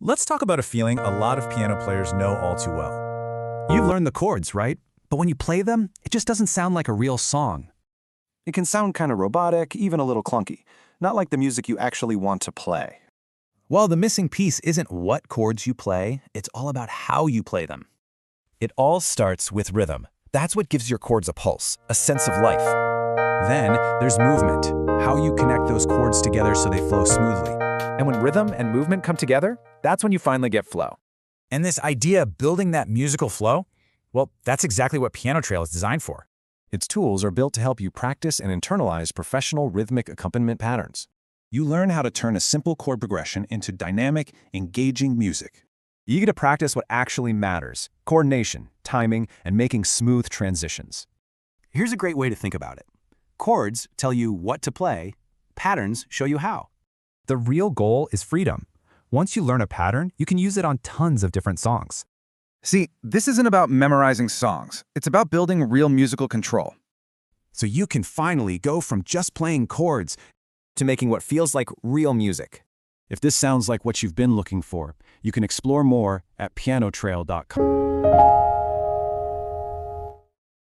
Let's talk about a feeling a lot of piano players know all too well. You've learned the chords, right? But when you play them, it just doesn't sound like a real song. It can sound kind of robotic, even a little clunky, not like the music you actually want to play. Well, the missing piece isn't what chords you play, it's all about how you play them. It all starts with rhythm. That's what gives your chords a pulse, a sense of life. Then there's movement, how you connect those chords together so they flow smoothly. And when rhythm and movement come together, that's when you finally get flow. And this idea of building that musical flow, well, that's exactly what PianoTrail is designed for. Its tools are built to help you practice and internalize professional rhythmic accompaniment patterns. You learn how to turn a simple chord progression into dynamic, engaging music. You get to practice what actually matters: coordination, timing, and making smooth transitions. Here's a great way to think about it. Chords tell you what to play, patterns show you how. The real goal is freedom. Once you learn a pattern, you can use it on tons of different songs. See, this isn't about memorizing songs. It's about building real musical control. So you can finally go from just playing chords To making what feels like real music. If this sounds like what you've been looking for, you can explore more at pianotrail.com.